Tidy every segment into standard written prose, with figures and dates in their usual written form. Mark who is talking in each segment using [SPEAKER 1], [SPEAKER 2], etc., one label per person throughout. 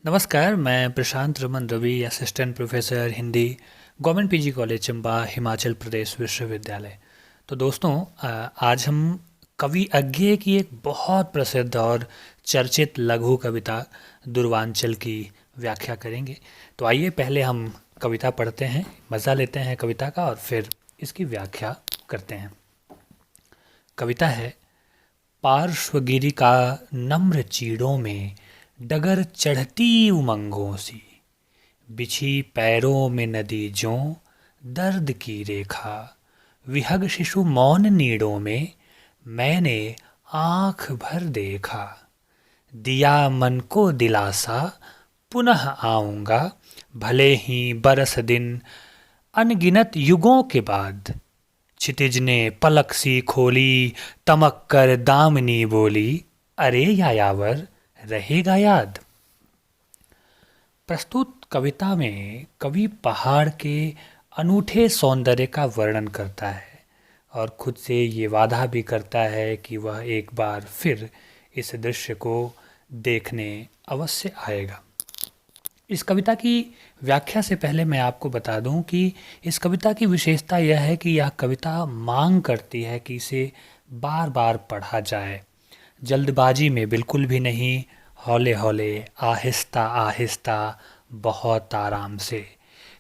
[SPEAKER 1] नमस्कार, मैं Prashant Raman Ravi, assistant professor Hindi, government PG college Chamba, Himachal Pradesh विश्वविद्यालय। तो दोस्तों, आज हम कवि अज्ञेय की एक बहुत प्रसिद्ध और चर्चित लघु कविता दुर्वांचल की व्याख्या करेंगे। तो आइए पहले हम कविता पढ़ते हैं, मज़ा लेते हैं कविता का और फिर इसकी व्याख्या करते हैं। कविता है: पार्श्वगिरि का नम्र चीड़ों में डगर चढ़ती उमंगों सी, बिछी पैरों में नदी ज्यों दर्द की रेखा, विहग शिशु मौन नीड़ों में मैंने आँख भर देखा, दिया मन को दिलासा पुनः आऊँगा, भले ही बरस दिन अनगिनत युगों के बाद। क्षितिज ने पलक सी खोली, तमक कर दामिनी बोली, अरे यायावर रहेगा याद। प्रस्तुत कविता में कवि पहाड़ के अनूठे सौंदर्य का वर्णन करता है और खुद से ये वादा भी करता है कि वह एक बार फिर इस दृश्य को देखने अवश्य आएगा। इस कविता की व्याख्या से पहले मैं आपको बता दूं कि इस कविता की विशेषता यह है कि यह कविता मांग करती है कि इसे बार बार पढ़ा जाए, जल्दबाजी में बिल्कुल भी नहीं, हौले हौले, आहिस्ता आहिस्ता, बहुत आराम से।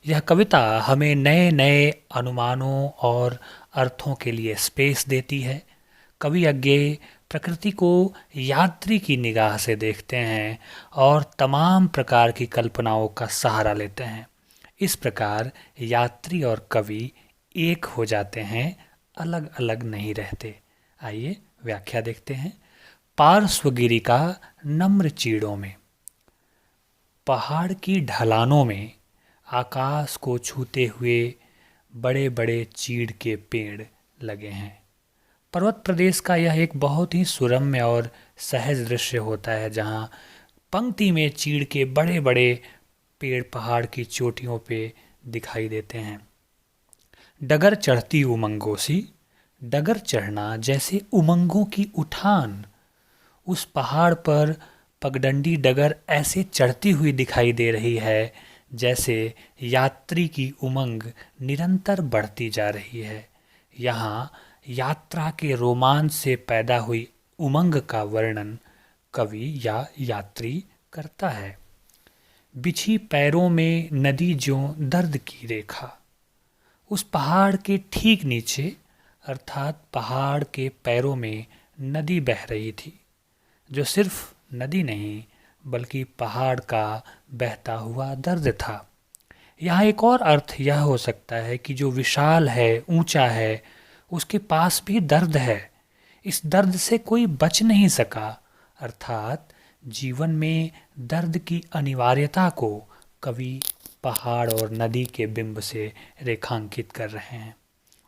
[SPEAKER 1] यह कविता हमें नए नए अनुमानों और अर्थों के लिए स्पेस देती है। कवि अज्ञेय प्रकृति को यात्री की निगाह से देखते हैं और तमाम प्रकार की कल्पनाओं का सहारा लेते हैं। इस प्रकार यात्री और कवि एक हो जाते हैं, अलग अलग नहीं रहते। आइए व्याख्या देखते हैं। पार्श्वगिरि का नम्र चीड़ों में, पहाड़ की ढलानों में आकाश को छूते हुए बड़े बड़े चीड़ के पेड़ लगे हैं। पर्वत प्रदेश का यह एक बहुत ही सुरम्य और सहज दृश्य होता है, जहाँ पंक्ति में चीड़ के बड़े बड़े पेड़ पहाड़ की चोटियों पे दिखाई देते हैं। डगर चढ़ती उमंगों सी, डगर चढ़ना जैसे उमंगों की उठान। उस पहाड़ पर पगडंडी डगर ऐसे चढ़ती हुई दिखाई दे रही है जैसे यात्री की उमंग निरंतर बढ़ती जा रही है। यहाँ यात्रा के रोमांच से पैदा हुई उमंग का वर्णन कवि या यात्री करता है। बिछी पैरों में नदी ज्यों दर्द की रेखा। उस पहाड़ के ठीक नीचे अर्थात पहाड़ के पैरों में नदी बह रही थी, जो सिर्फ नदी नहीं बल्कि पहाड़ का बहता हुआ दर्द था। यहाँ एक और अर्थ यह हो सकता है कि जो विशाल है, ऊंचा है, उसके पास भी दर्द है। इस दर्द से कोई बच नहीं सका, अर्थात जीवन में दर्द की अनिवार्यता को कवि पहाड़ और नदी के बिंब से रेखांकित कर रहे हैं।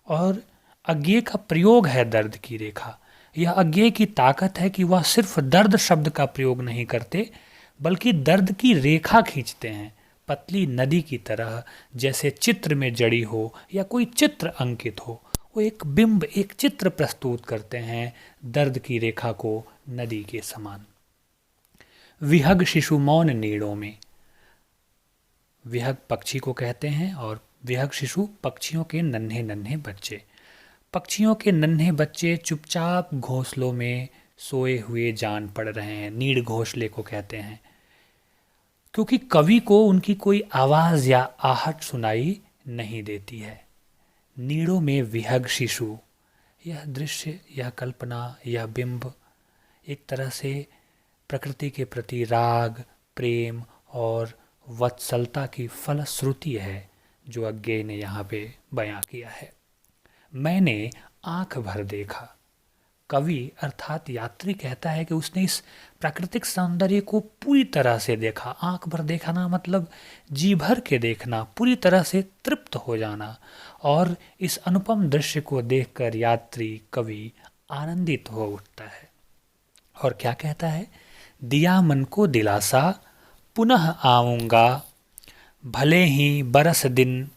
[SPEAKER 1] और अज्ञेय का प्रयोग है दर्द की रेखा। यह अज्ञेय की ताकत है कि वह सिर्फ दर्द शब्द का प्रयोग नहीं करते बल्कि दर्द की रेखा खींचते हैं, पतली नदी की तरह, जैसे चित्र में जड़ी हो या कोई चित्र अंकित हो। वो एक बिंब, एक चित्र प्रस्तुत करते हैं दर्द की रेखा को नदी के समान। विहग शिशु मौन नीड़ों में, विहग पक्षी को कहते हैं और विहग शिशु पक्षियों के नन्हे नन्हे बच्चे। पक्षियों के नन्हे बच्चे चुपचाप घोंसलों में सोए हुए जान पड़ रहे हैं, नीड़ घोंसले को कहते हैं, क्योंकि कवि को उनकी कोई आवाज़ या आहट सुनाई नहीं देती है। नीड़ों में विहग शिशु, यह दृश्य, यह कल्पना, यह बिंब एक तरह से प्रकृति के प्रति राग, प्रेम और वत्सलता की फलश्रुति है जो अज्ञेय ने यहाँ पे बयां किया है। मैंने आंख भर देखा। कवि अर्थात यात्री कहता है कि उसने इस प्राकृतिक सौंदर्य को पूरी तरह से देखा। आंख भर देखना मतलब जी भर के देखना, पूरी तरह से तृप्त हो जाना। और इस अनुपम दृश्य को देखकर यात्री कवि आनंदित हो उठता है और क्या कहता है? दिया मन को दिलासा पुनः आऊँगा, भले ही बरस दिन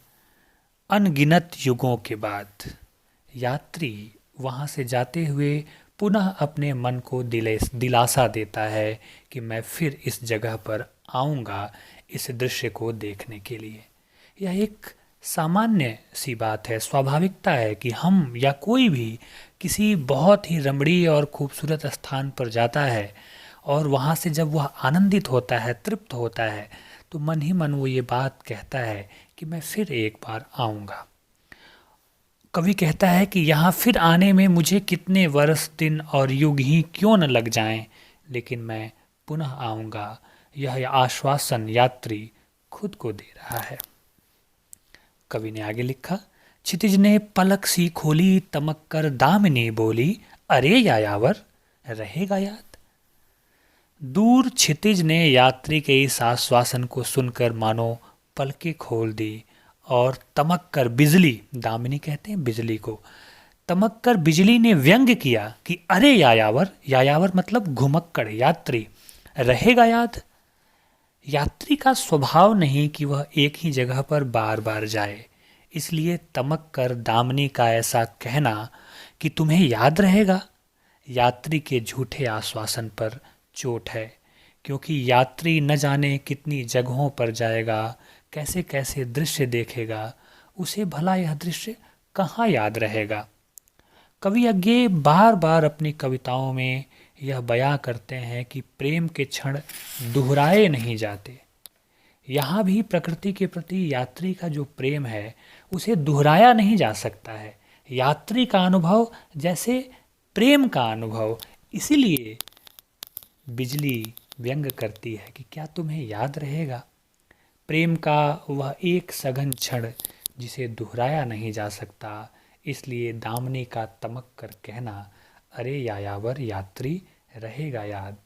[SPEAKER 1] अनगिनत युगों के बाद। यात्री वहाँ से जाते हुए पुनः अपने मन को दिलासा देता है कि मैं फिर इस जगह पर आऊँगा इस दृश्य को देखने के लिए। यह एक सामान्य सी बात है, स्वाभाविकता है कि हम या कोई भी किसी बहुत ही रमणीय और खूबसूरत स्थान पर जाता है और वहाँ से जब वह आनंदित होता है, तृप्त होता है, तो मन ही मन वो ये बात कहता है कि मैं फिर एक बार आऊँगा। कवि कहता है कि यहाँ फिर आने में मुझे कितने वर्ष, दिन और युग ही क्यों न लग जाएं, लेकिन मैं पुनः आऊँगा, यह आश्वासन यात्री खुद को दे रहा है। कवि ने आगे लिखा, क्षितिज ने पलक सी खोली, तमक कर दामिनी बोली, अरे यायावर रहेगा याद। दूर क्षितिज ने यात्री के इस आश्वासन को सुनकर मानो पलकें खोल दी और तमक कर बिजली, दामिनी कहते हैं बिजली को, तमक कर बिजली ने व्यंग किया कि अरे यायावर, यायावर मतलब घुमक्कड़, यात्री, रहेगा याद। यात्री का स्वभाव नहीं कि वह एक ही जगह पर बार बार जाए, इसलिए तमक कर दामिनी का ऐसा कहना कि तुम्हें याद रहेगा, यात्री के झूठे आश्वासन पर चोट है, क्योंकि यात्री न जाने कितनी जगहों पर जाएगा, कैसे कैसे दृश्य देखेगा, उसे भला यह दृश्य कहाँ याद रहेगा। कवि आगे बार बार अपनी कविताओं में यह बयां करते हैं कि प्रेम के क्षण दोहराए नहीं जाते। यहाँ भी प्रकृति के प्रति यात्री का जो प्रेम है उसे दोहराया नहीं जा सकता है। यात्री का अनुभव जैसे प्रेम का अनुभव, इसीलिए बिजली व्यंग करती है कि क्या तुम्हें याद रहेगा। प्रेम का वह एक सघन क्षण जिसे दोहराया नहीं जा सकता, इसलिए दामिनी का तमक कर कहना, अरे यायावर यात्री रहेगा याद,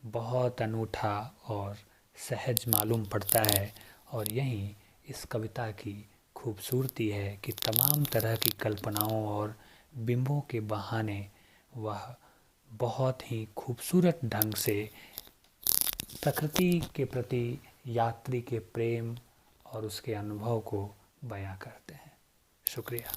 [SPEAKER 1] बहुत अनूठा और सहज मालूम पड़ता है। और यही इस कविता की खूबसूरती है कि तमाम तरह की कल्पनाओं और बिंबों के बहाने वह बहुत ही खूबसूरत ढंग से प्रकृति के प्रति यात्री के प्रेम और उसके अनुभव को बयां करते हैं। शुक्रिया।